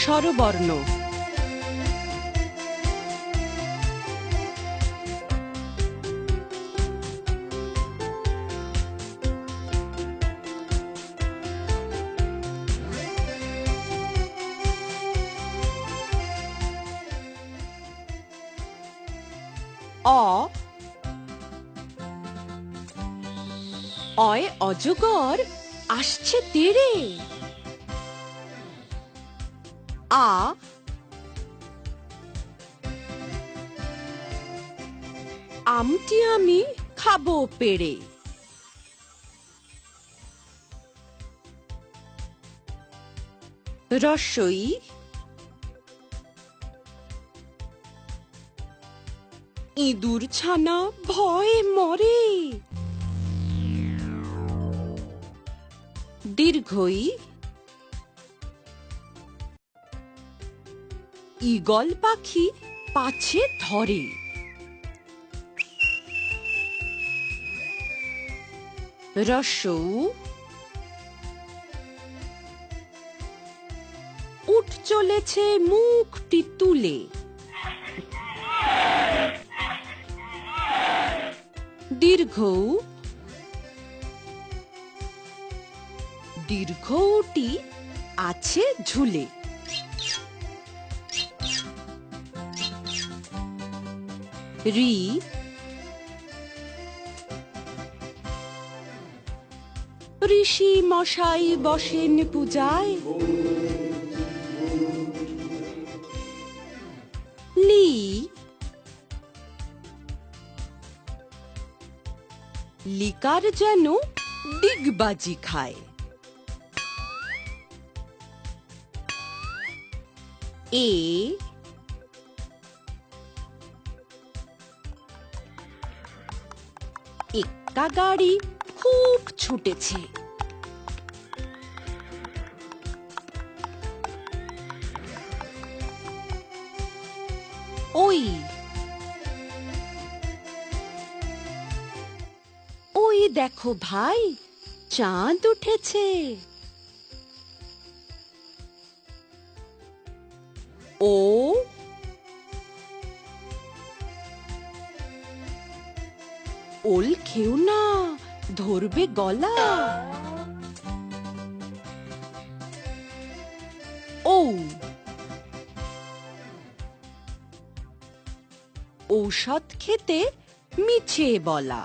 স্বরবর্ণ। অ, অয় অজগর আসছে তেড়ে। আ, আমটি আমি খাবো পেড়ে। রস্বই, ইঁদুর ছানা ভয়ে মরে। দীর্ঘই, ঈগল পাখি পাছে ধরে। রস্যৌ, উঠ চলেছে মুখটি তুলে। দীর্ঘৌ, দীর্ঘৌটি আছে ঝুলে। রি, ঋষি মশাই বসেন পূজায়। লি, লিকার যেন ডিগবাজি খায়। এ, এক্কা গাড়ি খুব ছুটেছে। ওই, ওই দেখো ভাই, চাঁদ উঠেছে। ও, ওল খেও না, ধরবে গলা। ঔ, ঔষধ খেতে মিছে বলা।